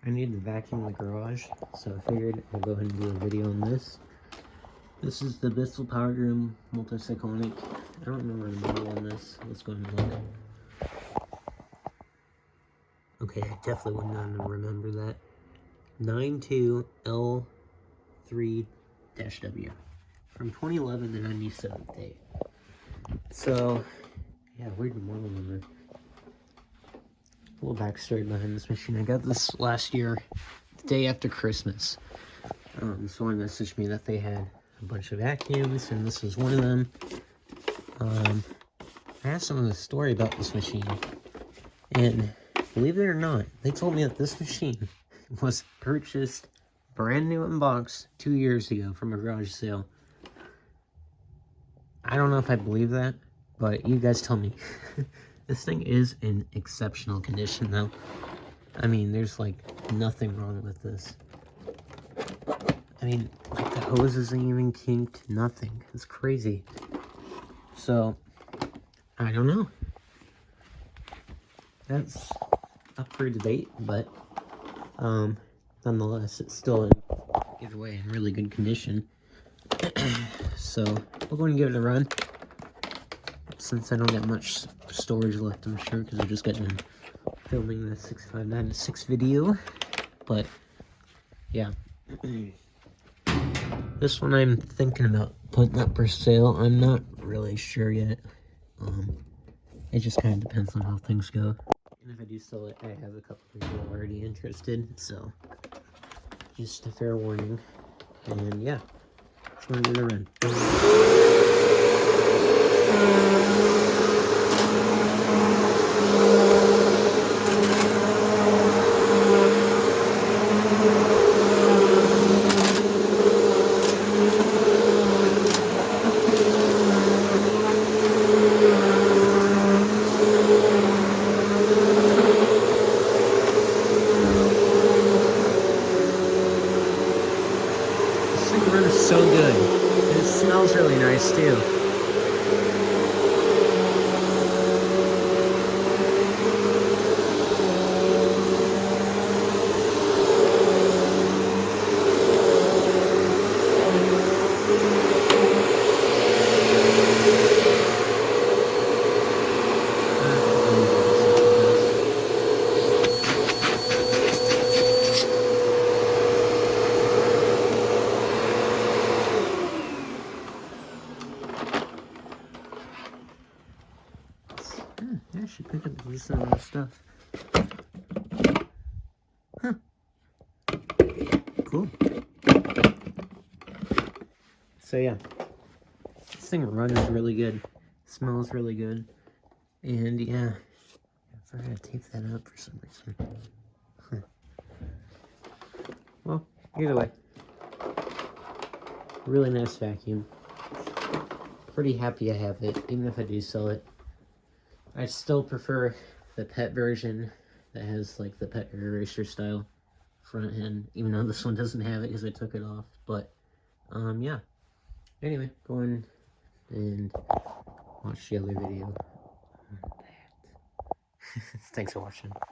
I need to vacuum the garage, so I figured I'd go ahead and do a video on this. This is the Bissell Powergroom Multi-Cyclonic. I don't remember the model on this. Let's go ahead and look. Okay, I definitely would not remember that. 92L3-W from 2011 to 97th day. So, yeah, weird model number. A little backstory behind this machine. I got this last year, the day after Christmas. Someone messaged me that they had a bunch of vacuums, and this was one of them. I asked them the story about this machine, and believe it or not, they told me that this machine was purchased brand new in box 2 years ago from a garage sale. I don't know if I believe that, but you guys tell me. This thing is in exceptional condition, though. I mean, there's, like, nothing wrong with this. I mean, like, the hose isn't even kinked, nothing. It's crazy. So, I don't know. That's up for debate, but, nonetheless, it's still, either way, in really good condition. So, we'll go and give it a run. Since I don't get much storage left, I'm sure, because I just got done filming the 6596 video. But, yeah. This one I'm thinking about putting up for sale. I'm not really sure yet. It just kind of depends on how things go. And if I do sell it, I have a couple people already interested, so just a fair warning. And yeah, let's go and give it a run. This runs so good. And it smells really nice too. Yeah, I should pick up a decent amount of stuff. Huh. Cool. So yeah, this thing runs really good, smells really good, and yeah, I forgot to tape that up for some reason. Huh. Well, either way, really nice vacuum. Pretty happy I have it, even if I do sell it. I still prefer the pet version that has like the pet eraser style front end, even though this one doesn't have it because I took it off. But yeah, anyway, go in and watch the other video. Thanks for watching.